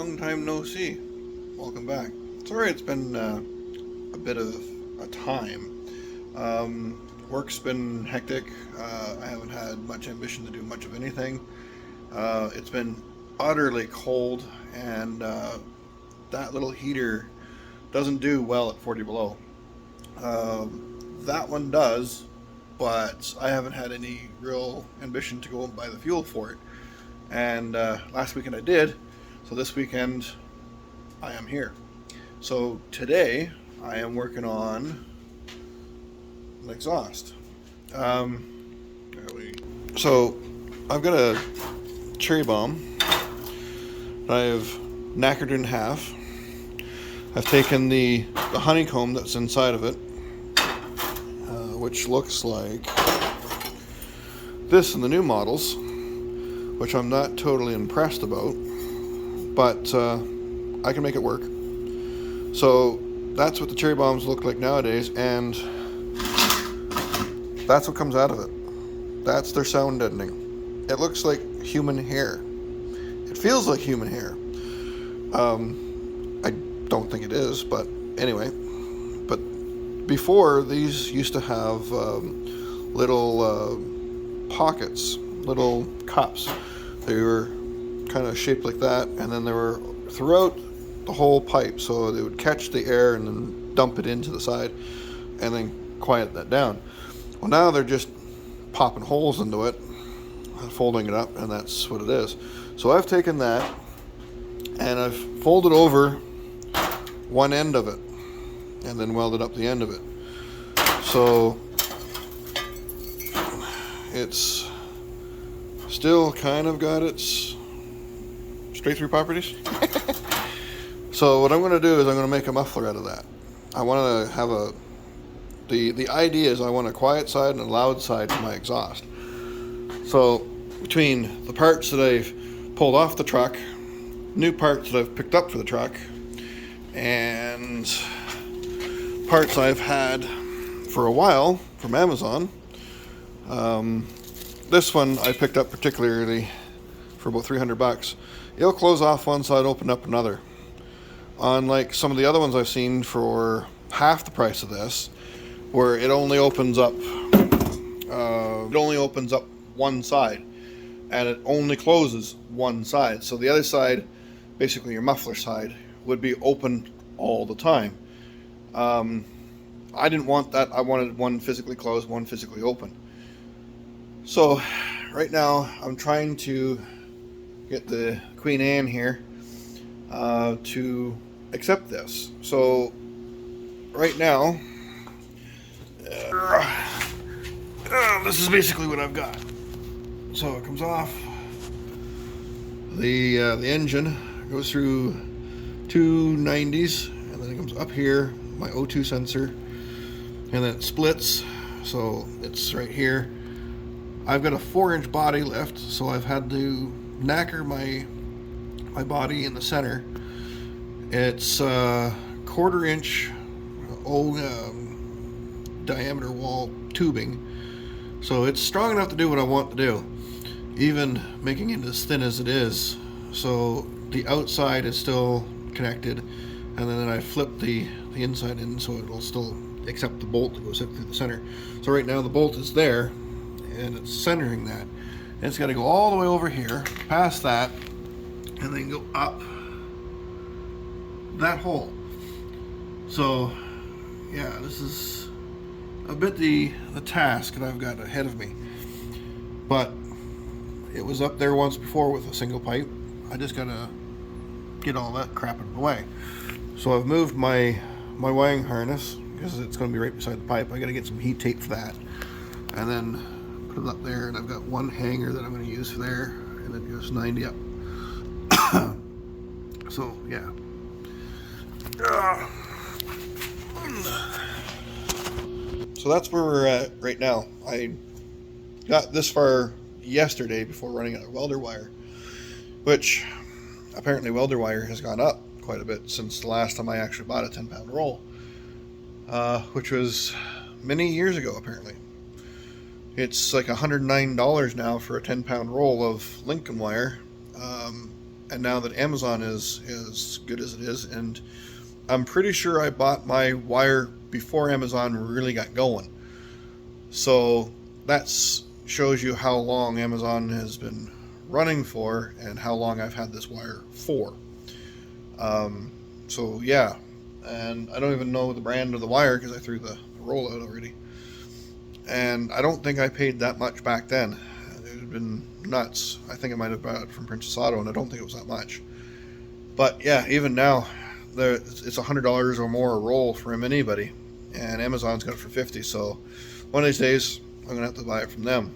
Long time no see. Welcome back. Sorry it's been a bit of a time. Work's been hectic. I haven't had much ambition to do much of anything. It's been utterly cold, and that little heater doesn't do well at 40 below. That one does, but I haven't had any real ambition to go and buy the fuel for it. And last weekend I did, so this weekend I am here. So today I am working on an exhaust. So I've got a cherry bomb that I've knackered in half. I've taken the honeycomb that's inside of it, which looks like this in the new models, which I'm not totally impressed about, but I can make it work. So that's what the cherry bombs look like nowadays, and that's what comes out of it. That's their sound deadening. It looks like human hair. It feels like human hair. I don't think it is, but anyway. But before, these used to have little pockets, little cups. They were kind of shaped like that, and then they were throughout the whole pipe, so they would catch the air and then dump it into the side and then quiet that down. Well, now they're just popping holes into it, folding it up, and that's what it is. So I've taken that and I've folded over one end of it and then welded up the end of it. So it's still kind of got its straight through properties. So what I'm going to do is I'm going to make a muffler out of that. I want to have the idea is I want a quiet side and a loud side to my exhaust. So between the parts that I've pulled off the truck, new parts that I've picked up for the truck, and parts I've had for a while from Amazon, this one I picked up particularly for about $300. It'll close off one side, open up another. Unlike some of the other ones I've seen for half the price of this, where it only opens up one side, and it only closes one side. So the other side, basically your muffler side, would be open all the time. I didn't want that. I wanted one physically closed, one physically open. So right now I'm trying to get the Queen Anne here to accept this. So right now, this is basically what I've got. So it comes off. The engine goes through two 90s, and then it comes up here, my O2 sensor, and then it splits. So it's right here. I've got a 4-inch body lift, so I've had to knacker my body in the center. It's a 1/4 inch diameter wall tubing, so it's strong enough to do what I want to do, even making it as thin as it is. So the outside is still connected, and then I flip the inside in so it'll still accept the bolt that goes up through the center. So right now the bolt is there, and it's centering that, and it's got to go all the way over here, past that, and then go up that hole. So yeah, this is a bit the task that I've got ahead of me, but it was up there once before with a single pipe. I just gotta get all that crap out of the way. So I've moved my wiring harness because it's going to be right beside the pipe. I gotta get some heat tape for that, and then put it up there, and I've got one hanger that I'm going to use for there, and it goes 90 up. So yeah. So that's where we're at right now. I got this far yesterday before running out of welder wire, which apparently welder wire has gone up quite a bit since the last time I actually bought a 10-pound roll, which was many years ago apparently. It's like $109 now for a 10-pound roll of Lincoln wire. and now that Amazon is as good as it is, and I'm pretty sure I bought my wire before Amazon really got going. So that shows you how long Amazon has been running for and how long I've had this wire for. So yeah, and I don't even know the brand of the wire because I threw the roll out already. And I don't think I paid that much back then. It had been nuts. I think I might have bought it from Princess Auto, and I don't think it was that much. But yeah, even now, it's $100 or more a roll from anybody, and Amazon's got it for $50. So one of these days, I'm gonna have to buy it from them.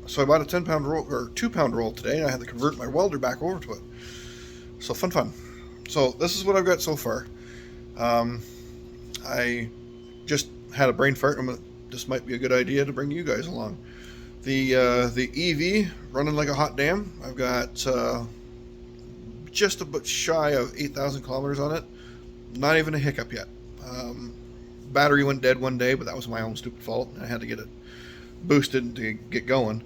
So I bought a 10-pound roll or 2-pound roll today, and I had to convert my welder back over to it. So fun. So this is what I've got so far. I just had a brain fart. This might be a good idea to bring you guys along. The EV running like a hot damn. I've got just a bit shy of 8,000 kilometers on it. Not even a hiccup yet. Battery went dead one day, but that was my own stupid fault. I had to get it boosted to get going.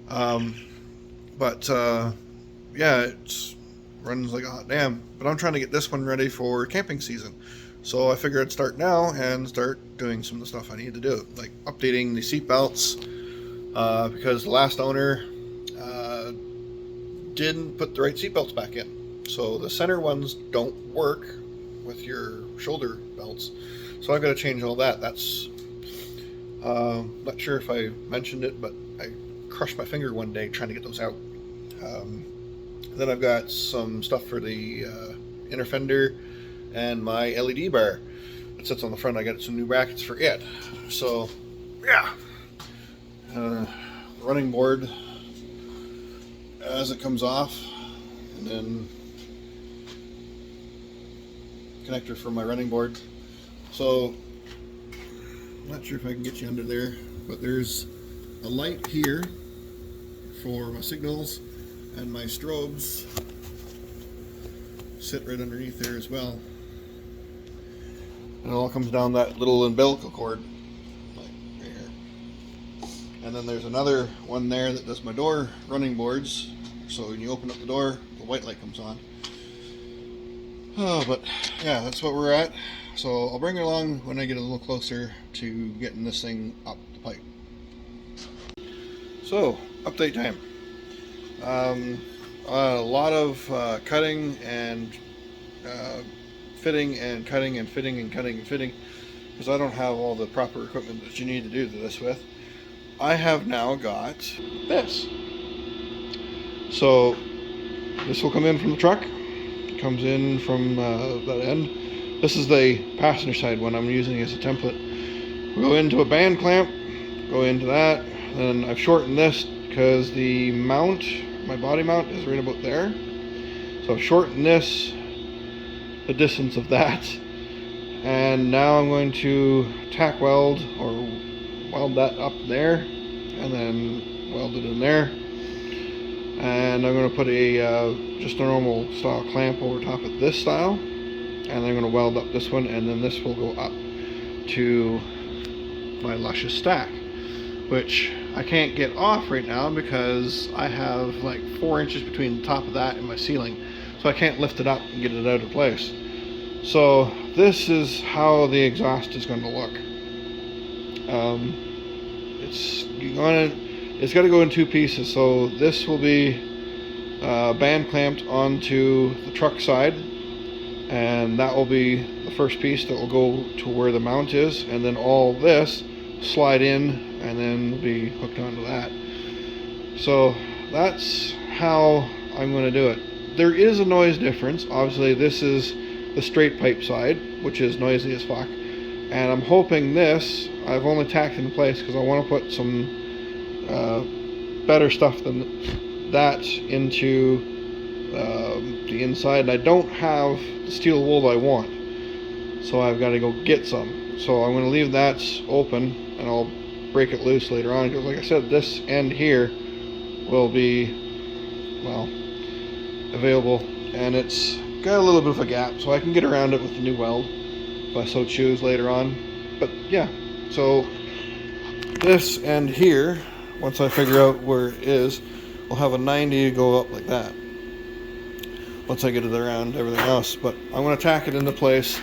Yeah, it runs like a hot damn. But I'm trying to get this one ready for camping season. So I figured I'd start now and start doing some of the stuff I need to do, like updating the seat belts, because the last owner didn't put the right seat belts back in. So the center ones don't work with your shoulder belts. So I've got to change all that. That's not sure if I mentioned it, but I crushed my finger one day trying to get those out. Then I've got some stuff for the inner fender and my LED bar that sits on the front. I got some new brackets for it. So yeah, running board as it comes off, and then connector for my running board. So I'm not sure if I can get you under there, but there's a light here for my signals, and my strobes sit right underneath there as well. And it all comes down that little umbilical cord, like right here. And then there's another one there that does my door running boards. So when you open up the door, the white light comes on. Oh, but yeah, that's what we're at. So I'll bring it along when I get a little closer to getting this thing up the pipe. So, update time. A lot of cutting and fitting and cutting and fitting and cutting and fitting, because I don't have all the proper equipment that you need to do this with. I have now got this. So this will come in from the truck. It comes in from that end. This is the passenger side one I'm using as a template. We'll go into a band clamp, go into that, and I've shortened this because the mount, my body mount, is right about there. So I've shortened this, the distance of that, and now I'm going to tack weld or weld that up there and then weld it in there, and I'm going to put a just a normal style clamp over top of this style, and I'm going to weld up this one, and then this will go up to my luscious stack, which I can't get off right now because I have like 4 inches between the top of that and my ceiling, so I can't lift it up and get it out of place. So this is how the exhaust is going to look. It's got to go in 2 pieces. So this will be band clamped onto the truck side, and that will be the first piece that will go to where the mount is, and then all this slide in and then be hooked onto that. So that's how I'm going to do it. There is a noise difference. Obviously this is the straight pipe side, which is noisy as fuck, and I'm hoping this, I've only tacked in place because I want to put some better stuff than that into the inside, and I don't have the steel wool I want, so I've got to go get some. So I'm going to leave that open, and I'll break it loose later on, because like I said, this end here will be, well, available, and it's got a little bit of a gap, so I can get around it with the new weld if I so choose later on. But yeah, so this end here, once I figure out where it is, we'll have a 90 to go up like that. once I get it around everything else. But I'm going to tack it into place,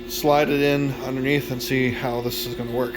slide it in underneath, and see how this is going to work.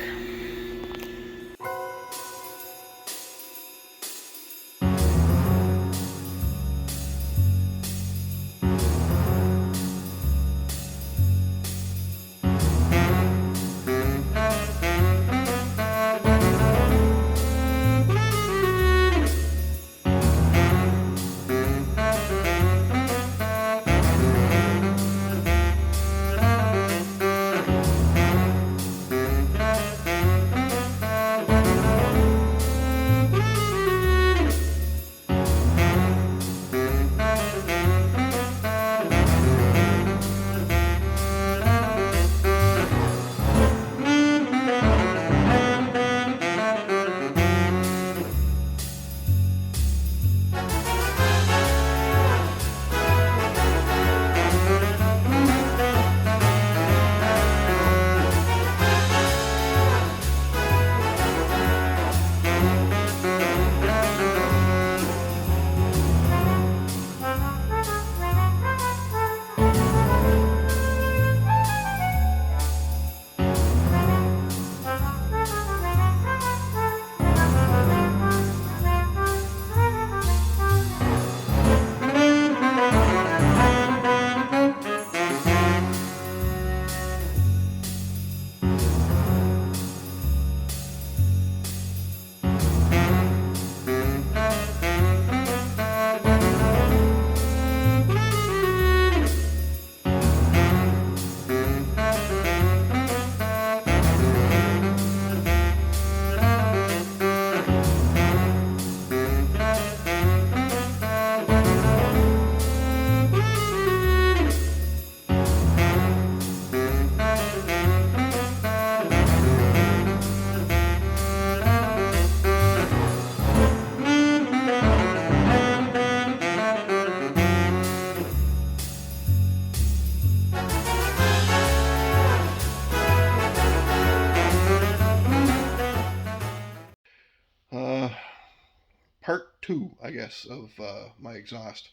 Part two, I guess, of my exhaust.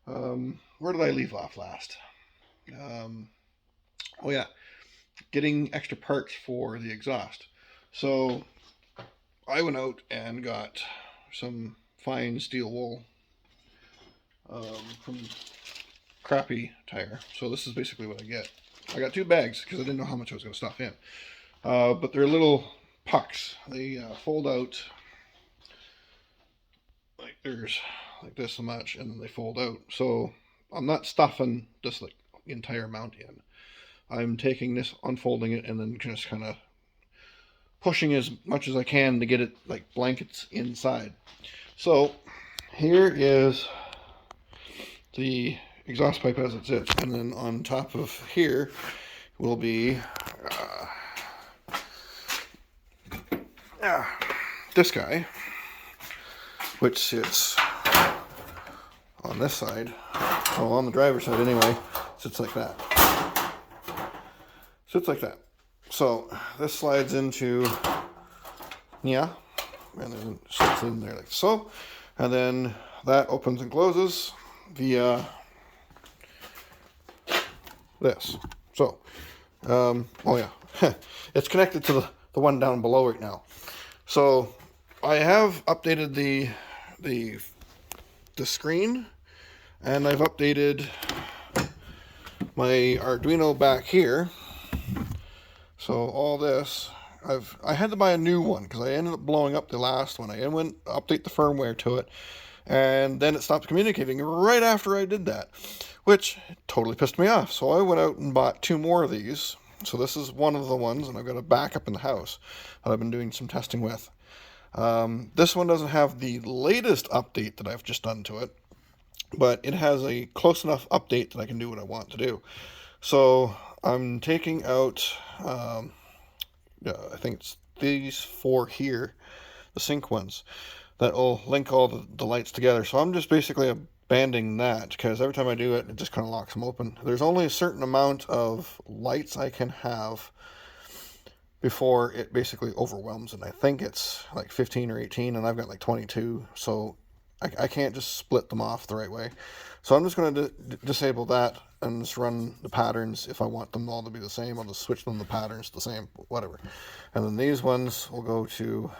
Where did I leave off last? Oh yeah, getting extra parts for the exhaust. So I went out and got some fine steel wool from Crappy Tire. So this is basically what I get. I got 2 bags because I didn't know how much I was going to stuff in. But they're little pucks. They fold out like there's like this much, and then they fold out. So I'm not stuffing this like entire amount in. I'm taking this, unfolding it, and then just kind of pushing as much as I can to get it like blankets inside. So here is the exhaust pipe as it sits, and then on top of here will be this guy, which sits on this side, well, on the driver's side anyway, sits like that. Sits like that. So this slides into, and then slips in there like so, and then that opens and closes via this. So, oh yeah, it's connected to the one down below right now. So I have updated the screen, and I've updated my Arduino back here. So all this, I had to buy a new one because I ended up blowing up the last one. I went to update the firmware to it, and then it stopped communicating right after I did that, which totally pissed me off. So I went out and bought 2 more of these. So this is one of the ones, and I've got a backup in the house that I've been doing some testing with. This one doesn't have the latest update that I've just done to it, but it has a close enough update that I can do what I want to do. So I'm taking out, I think it's these 4 here, the sync ones, that will link all the lights together. So I'm just basically abandoning that, because every time I do it, it just kind of locks them open. There's only a certain amount of lights I can have before it basically overwhelms, and I think it's like 15 or 18, and I've got like 22. So I can't just split them off the right way. So I'm just going to disable that and just run the patterns. If I want them all to be the same, I'll just switch them the patterns the same, whatever. And then these ones will go to,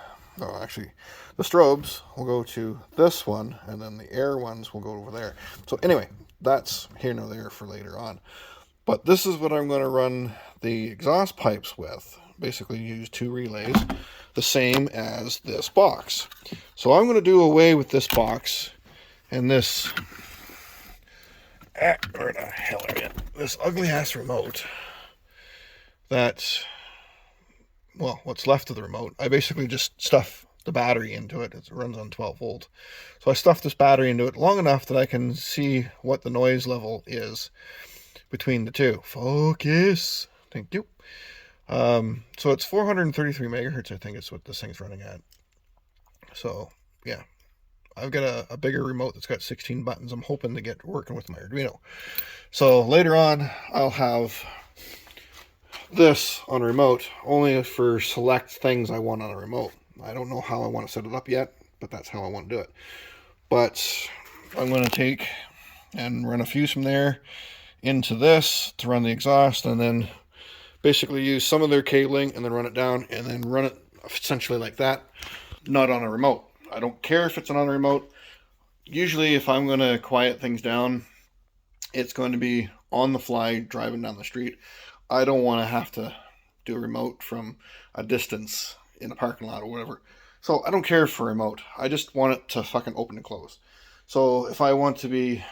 oh, actually, the strobes will go to this one, and then the air ones will go over there. So anyway, that's here nor there for later on. But this is what I'm going to run the exhaust pipes with. Basically use 2 relays, the same as this box. So I'm going to do away with this box and this, where the hell are you? This ugly ass remote that, well, what's left of the remote. I basically just stuff the battery into it. It runs on 12 volt. So I stuff this battery into it long enough that I can see what the noise level is between the two. Focus. Thank you. So it's 433 megahertz, I think is what this thing's running at. So, yeah. I've got a bigger remote that's got 16 buttons. I'm hoping to get working with my Arduino. So later on, I'll have this on a remote, only for select things I want on a remote. I don't know how I want to set it up yet, but that's how I want to do it. But I'm going to take and run a fuse from there into this to run the exhaust, and then basically use some of their cabling and then run it down and then run it essentially like that, not on a remote. I don't care if it's on a remote. Usually if I'm going to quiet things down, it's going to be on the fly driving down the street. I don't want to have to do a remote from a distance in a parking lot or whatever. So I don't care for a remote. I just want it to fucking open and close. So if I want to be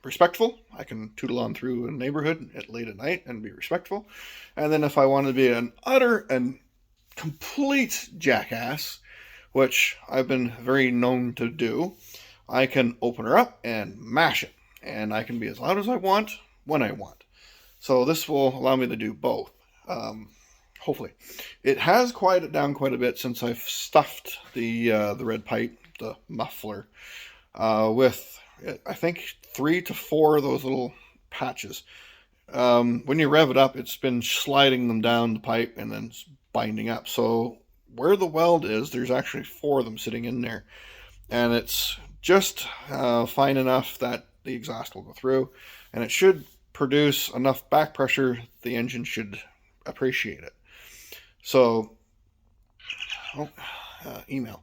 respectful, I can tootle on through a neighborhood late at night and be respectful. And then if I want to be an utter and complete jackass, which I've been very known to do, I can open her up and mash it. And I can be as loud as I want, when I want. So this will allow me to do both. Hopefully. It has quieted down quite a bit since I've stuffed the red pipe, the muffler, with, I think, 3 to 4 of those little patches. When you rev it up, it's been sliding them down the pipe and then binding up. So where the weld is, there's actually 4 of them sitting in there. And it's just fine enough that the exhaust will go through. And it should produce enough back pressure, the engine should appreciate it. So, email.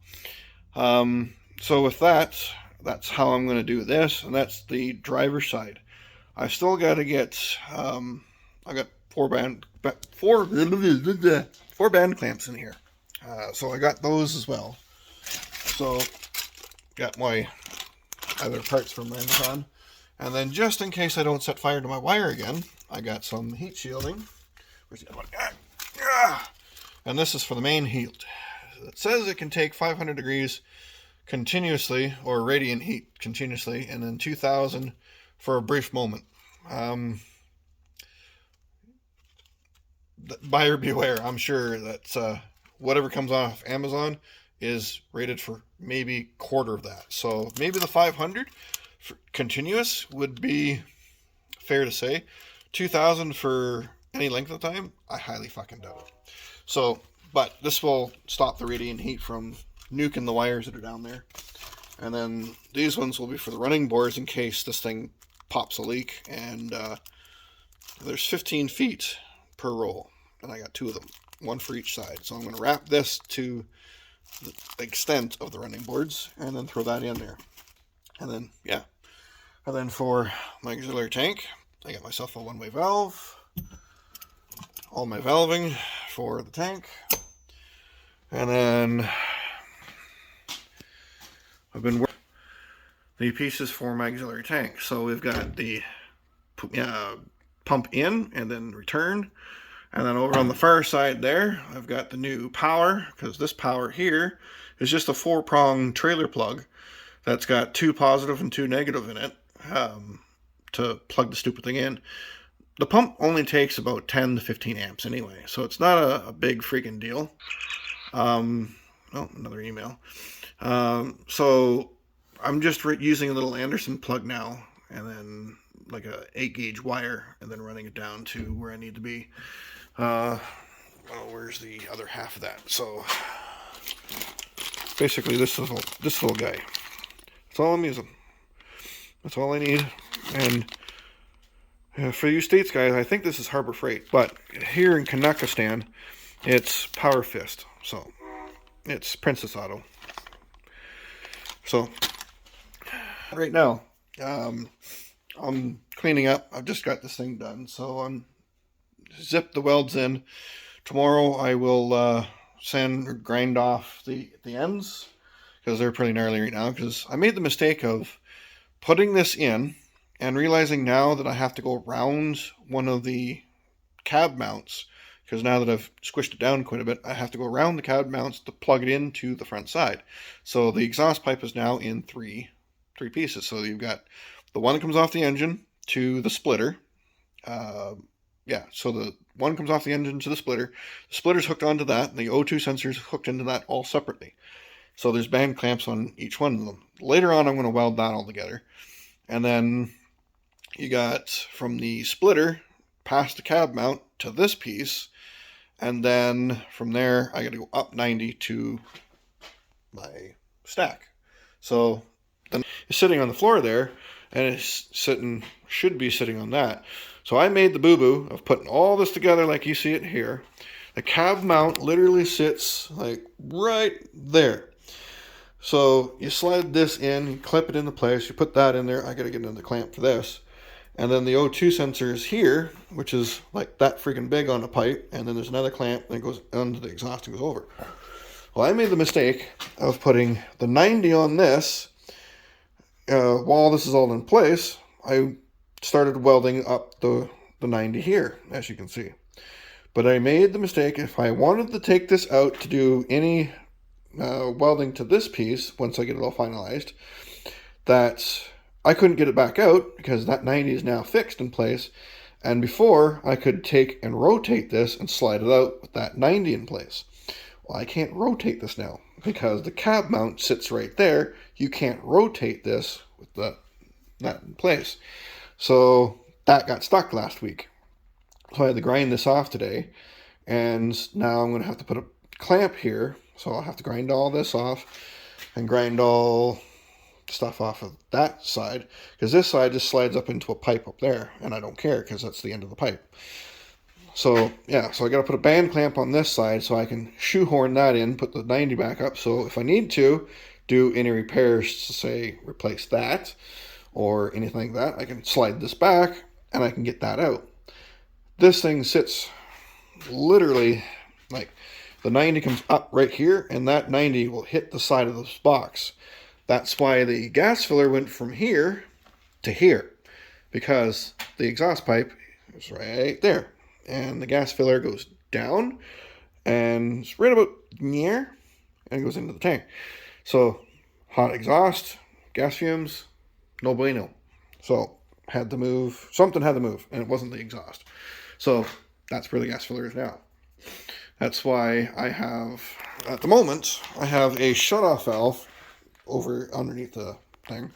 So with that, that's how I'm going to do this, and that's the driver's side. I still got to get, I got 4 band clamps in here. So I got those as well. So, got my other parts from Amazon. And then just in case I don't set fire to my wire again, I got some heat shielding. Where's the other one? And this is for the main heat. It says it can take 500 degrees continuously, or radiant heat continuously, and then 2000 for a brief moment. Buyer beware. I'm sure that whatever comes off Amazon is rated for maybe quarter of that. So maybe the 500 for continuous would be fair to say. 2000 for any length of time, I highly fucking doubt it. So, but this will stop the radiant heat from nuking the wires that are down there. And then these ones will be for the running boards in case this thing pops a leak. And there's 15 feet per roll, and I got 2 of them, 1 for each side. So I'm going to wrap this to the extent of the running boards and then throw that in there. And then, yeah. And then for my auxiliary tank, I got myself a one-way valve, all my valving for the tank, and then I've been working the pieces for my auxiliary tank. So we've got the pump in and then return, and then over on the far side there, I've got the new power, because this power here is just a 4-prong trailer plug that's got 2 positive and 2 negative in it to plug the stupid thing in. The pump only takes about 10 to 15 amps anyway, so it's not a big freaking deal. Oh, another email. So I'm just using a little Anderson plug now, and then like a 8-gauge wire, and then running it down to where I need to be. Where's the other half of that? So basically this little guy. That's all I'm using. That's all I need. And for you States guys, I think this is Harbor Freight, but here in Kanakistan, it's Power Fist. So it's Princess Auto. So right now, I'm cleaning up. I've just got this thing done, so I'm zip the welds in. Tomorrow I will sand or grind off the ends because they're pretty gnarly right now. Because I made the mistake of putting this in and realizing now that I have to go around one of the cab mounts, because now that I've squished it down quite a bit, I have to go around the cab mounts to plug it into the front side. So the exhaust pipe is now in three pieces. So you've got the one that comes off the engine to the splitter. So the one comes off the engine to the splitter. The splitter's hooked onto that, and the O2 sensor's hooked into that all separately. So there's band clamps on each one of them. Later on, I'm going to weld that all together. And then you got from the splitter past the cab mount to this piece, and then from there I got to go up 90 to my stack. So then it's sitting on the floor there, and it's should be sitting on that. So I made the boo-boo of putting all this together like you see it here. The cab mount literally sits like right there. So you slide this in, you clip it into place, you put that in there. I got to get another clamp for this. And then the O2 sensor is here, which is like that freaking big on the pipe. And then there's another clamp that goes under the exhaust and goes over. Well, I made the mistake of putting the 90 on this. While this is all in place, I started welding up the 90 here, as you can see. But I made the mistake, if I wanted to take this out to do any welding to this piece, once I get it all finalized, that I couldn't get it back out because that 90 is now fixed in place. And before, I could take and rotate this and slide it out with that 90 in place. Well, I can't rotate this now because the cab mount sits right there. You can't rotate this with that in place. So that got stuck last week. So I had to grind this off today. And now I'm going to have to put a clamp here. So I'll have to grind all this off and grind all stuff off of that side, because this side just slides up into a pipe up there, and I don't care because that's the end of the pipe. So yeah, so I got to put a band clamp on this side so I can shoehorn that in, put the 90 back up, so if I need to do any repairs to say replace that or anything like that, I can slide this back and I can get that out. This thing sits literally like the 90 comes up right here, and that 90 will hit the side of this box. That's why the gas filler went from here to here, because the exhaust pipe is right there. And the gas filler goes down and it's right about near and goes into the tank. So hot exhaust, gas fumes, no bueno. So had to move, something had to move, and it wasn't the exhaust. So that's where the gas filler is now. That's why I have, at the moment, I have a shutoff valve over underneath the thing.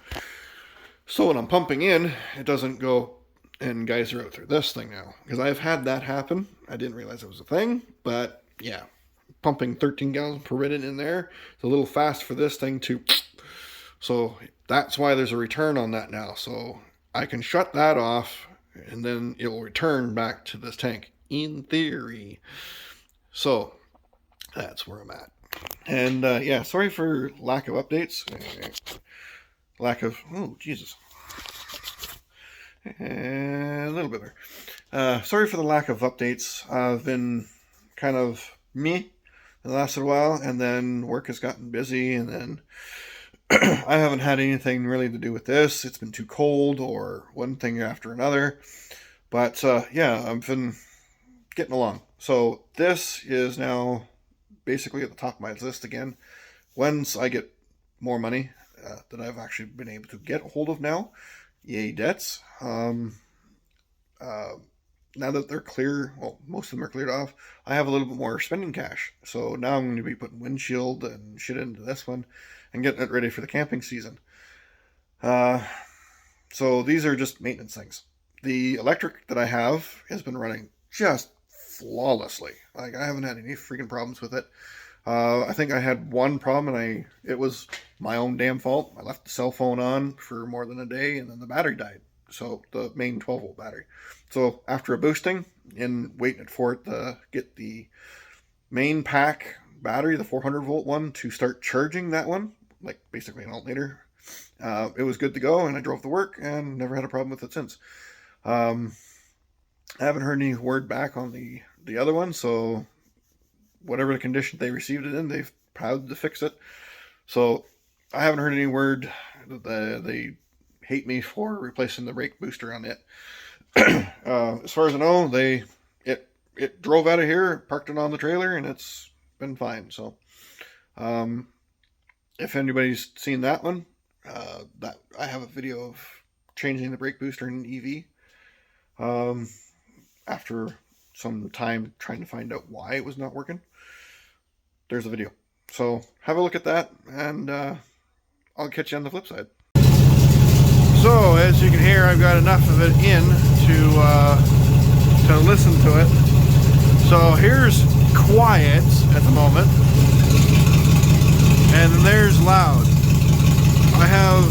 So when I'm pumping in, it doesn't go and geyser out through this thing now. Because I've had that happen. I didn't realize it was a thing, but yeah. Pumping 13 gallons per minute in there. It's a little fast for this thing to... So that's why there's a return on that now. So I can shut that off, and then it will return back to this tank, in theory. So that's where I'm at. And yeah, sorry for lack of updates. Oh, Jesus. A little bit there. Sorry for the lack of updates. I've been kind of meh the last little while, and then work has gotten busy, and then I haven't had anything really to do with this. It's been too cold, or one thing after another. But yeah, I've been getting along. So this is now basically at the top of my list again. Once I get more money that I've actually been able to get a hold of now, yay debts. Now that they're clear, well, most of them are cleared off, I have a little bit more spending cash. So now I'm going to be putting windshield and shit into this one and getting it ready for the camping season. So these are just maintenance things. The electric that I have has been running just flawlessly. Like, I haven't had any freaking problems with it. I think I had one problem, and it was my own damn fault. I left the cell phone on for more than a day, and then the battery died. So the main 12-volt battery. So after a boosting and waiting for it to get the main pack battery, the 400-volt one, to start charging that one, like basically an alternator, it was good to go, and I drove to work and never had a problem with it since. I haven't heard any word back on the other one, so whatever the condition they received it in, they've proud to fix it. So I haven't heard any word that they hate me for replacing the brake booster on it. As far as I know, it drove out of here, parked it on the trailer, and it's been fine. So if anybody's seen that one, that I have a video of changing the brake booster in an EV after some time trying to find out why it was not working. There's a video. So have a look at that, and I'll catch you on the flip side. So as you can hear, I've got enough of it in to listen to it. So here's quiet at the moment, and then there's loud. I have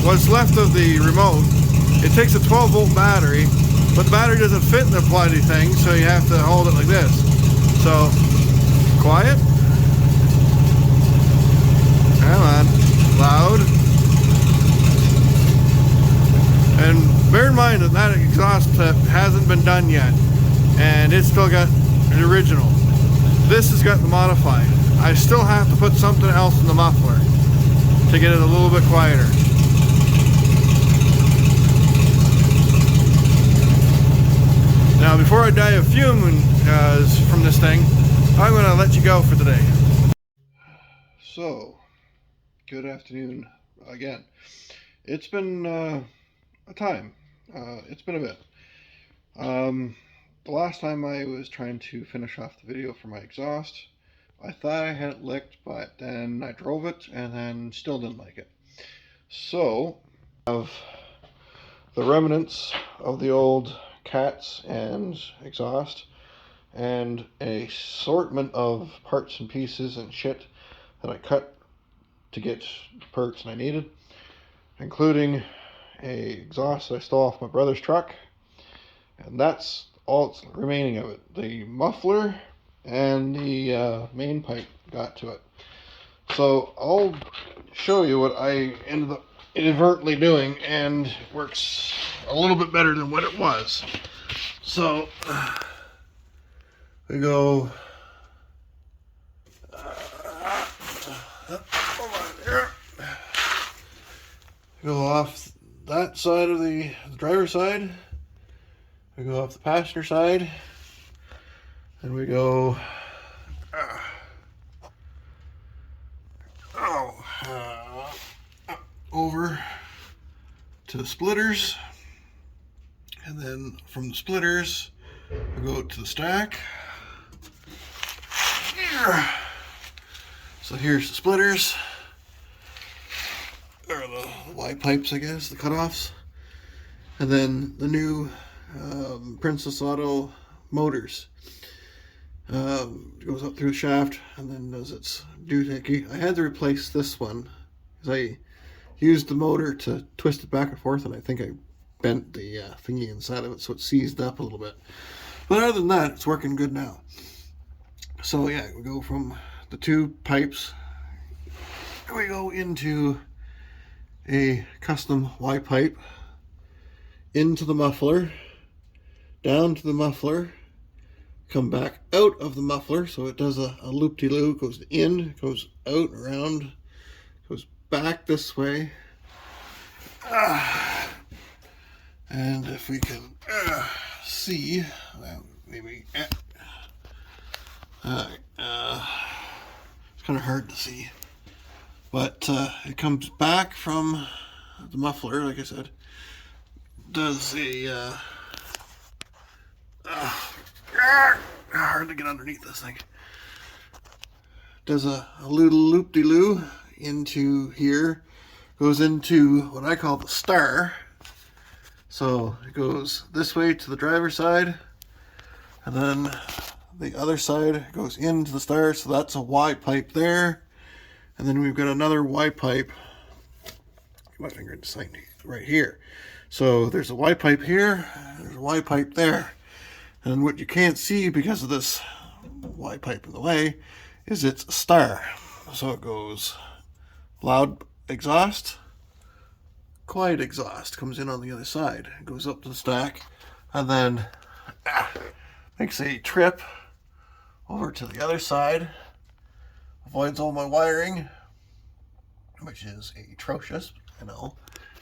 what's left of the remote. It takes a 12-volt battery, but the battery doesn't fit in the bloody thing, so you have to hold it like this. So quiet. Come on, loud. And bear in mind that that exhaust tip hasn't been done yet, and it's still got the original. This has got the modified. I still have to put something else in the muffler to get it a little bit quieter. Now before I die of fume from this thing, I'm going to let you go for today. So, good afternoon again. It's been a time. It's been a bit. The last time I was trying to finish off the video for my exhaust, I thought I had it licked, but then I drove it and then still didn't like it. So, of the remnants of the old cats and exhaust, and an assortment of parts and pieces and shit that I cut to get perks I needed, including a exhaust that I stole off my brother's truck, and that's all that's remaining of it. The muffler and the main pipe got to it. So I'll show you what I ended up inadvertently doing, and it works a little bit better than what it was. So we go go off that side of the driver's side, we go off the passenger side, and we go over to the splitters, and then from the splitters we go to the stack. So here's the splitters, or the Y pipes, I guess, the cutoffs, and then the new Princess Auto motors. Goes up through the shaft and then does its doohickey. I had to replace this one because I used the motor to twist it back and forth, and I think I bent the thingy inside of it so it seized up a little bit. But other than that, it's working good now. So yeah, we go from the two pipes, and we go into a custom Y pipe, into the muffler, down to the muffler, come back out of the muffler, so it does a loop-de-loop, goes in, goes out, around, goes back this way. And if we can see, maybe it's kind of hard to see, but it comes back from the muffler, like I said, does a hard to get underneath this thing, does a little loop-de-loo into here, goes into what I call the star. So it goes this way to the driver's side, and then the other side goes into the star, so that's a Y pipe there. And then we've got another Y pipe. Get my finger inside right here. So there's a Y pipe here, there's a Y pipe there. And what you can't see because of this Y pipe in the way is it's a star. So it goes loud exhaust, quiet exhaust comes in on the other side. It goes up to the stack and then makes a trip over to the other side, avoids all my wiring, which is atrocious, I know,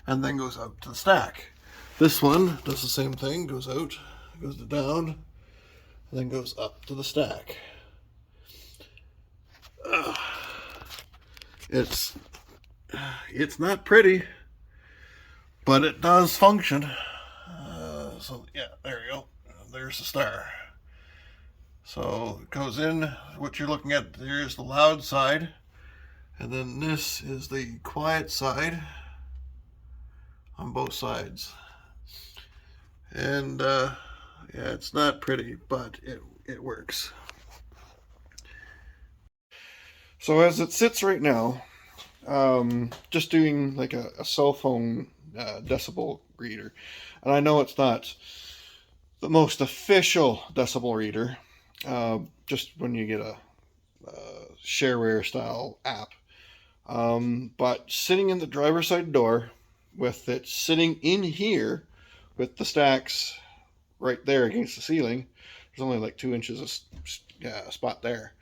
and then goes out to the stack. This one does the same thing, goes out, goes down, and then goes up to the stack. It's not pretty, but it does function. So yeah, there you go. There's the star. So it goes in. What you're looking at there is the loud side, and then this is the quiet side on both sides. And yeah, it's not pretty, but it works. So as it sits right now, just doing like a cell phone decibel reader, and I know it's not the most official decibel reader, just when you get a shareware style app, but sitting in the driver's side door with it sitting in here with the stacks right there against the ceiling, there's only like 2 inches of spot there.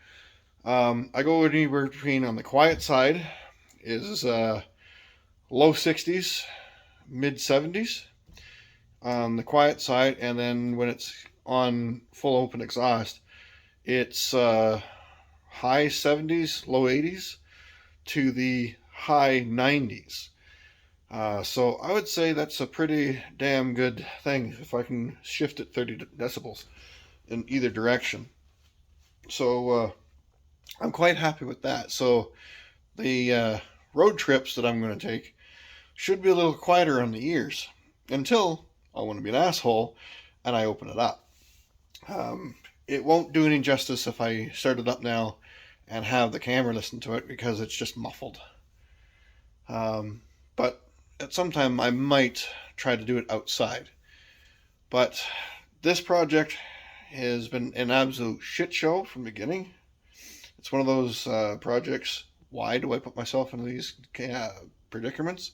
I go anywhere between, on the quiet side is low 60s, mid 70s on the quiet side, and then when it's on full open exhaust, it's high 70s, low 80s to the high 90s. So I would say that's a pretty damn good thing if I can shift it 30 decibels in either direction. So I'm quite happy with that. So the road trips that I'm going to take should be a little quieter on the ears until I want to be an asshole and I open it up. It won't do any justice if I start it up now and have the camera listen to it because it's just muffled. But at some time I might try to do it outside. But this project has been an absolute shit show from the beginning. It's one of those projects. Why do I put myself into these predicaments?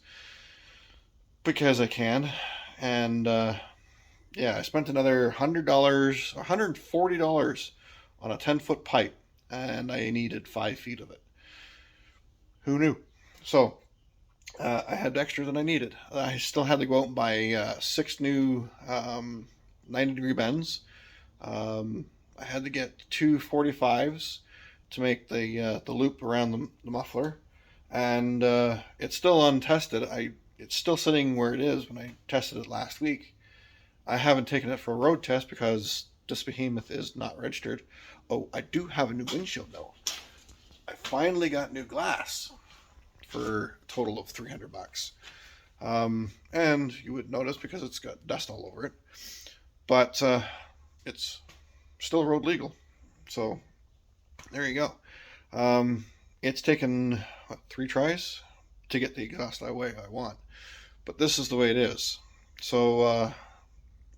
Because I can. And yeah, I spent another $100, $140 on a 10-foot pipe, and I needed 5 feet of it. Who knew? So I had extra than I needed. I still had to go out and buy 6 new 90-degree bends. I had to get 2 45s to make the loop around the muffler, and it's still untested. It's still sitting where it is when I tested it last week. I haven't taken it for a road test because this behemoth is not registered. Oh, I do have a new windshield though. I finally got new glass for a total of $300. And you would notice because it's got dust all over it, but it's still road legal. So there you go. It's taken 3 tries to get the exhaust the way I want, but this is the way it is. So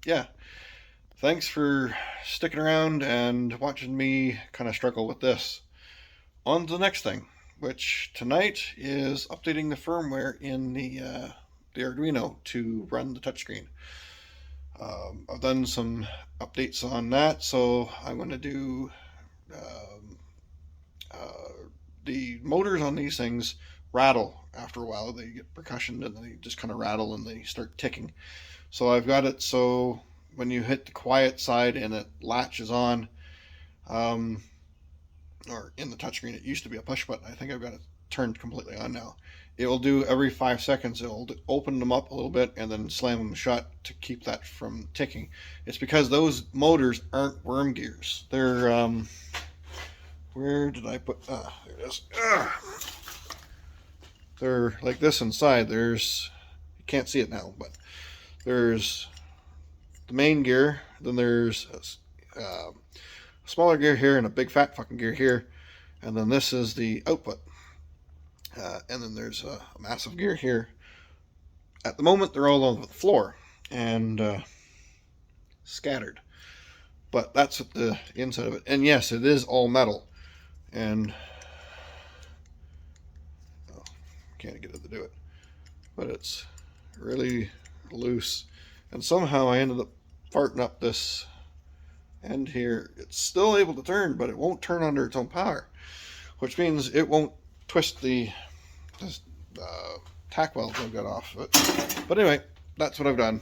yeah, thanks for sticking around and watching me kind of struggle with this. On to the next thing, which tonight is updating the firmware in the Arduino to run the touchscreen. I've done some updates on that, so I'm going to do the motors on these things rattle after a while. They get percussion and they just kind of rattle and they start ticking. So I've got it so when you hit the quiet side and it latches on, or in the touchscreen, it used to be a push button. I think I've got it turned completely on now. It will do every 5 seconds. It will open them up a little bit and then slam them shut to keep that from ticking. It's because those motors aren't worm gears. They're where did I put? There it is. They're like this inside. There's, you can't see it now, but there's the main gear. Then there's a smaller gear here and a big fat fucking gear here, and then this is the output. And then there's a massive gear here. At the moment, they're all over the floor and scattered. But that's what the inside of it. And yes, it is all metal. And oh, can't get it to do it. But it's really loose. And somehow I ended up farting up this end here. It's still able to turn, but it won't turn under its own power, which means it won't twist this tack weld I've got off of it. But anyway, that's what I've done.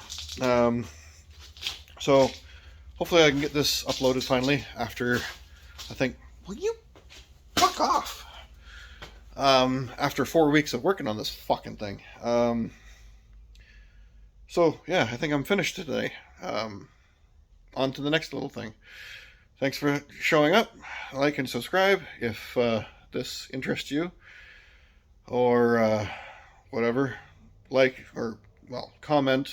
So hopefully I can get this uploaded finally after, I think, will you fuck off? After 4 weeks of working on this fucking thing. So yeah, I think I'm finished today. On to the next little thing. Thanks for showing up. Like and subscribe if this interests you, or whatever. Like, or well, comment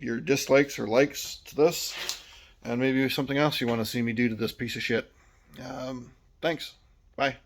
your dislikes or likes to this, and maybe something else you want to see me do to this piece of shit. Thanks. Bye.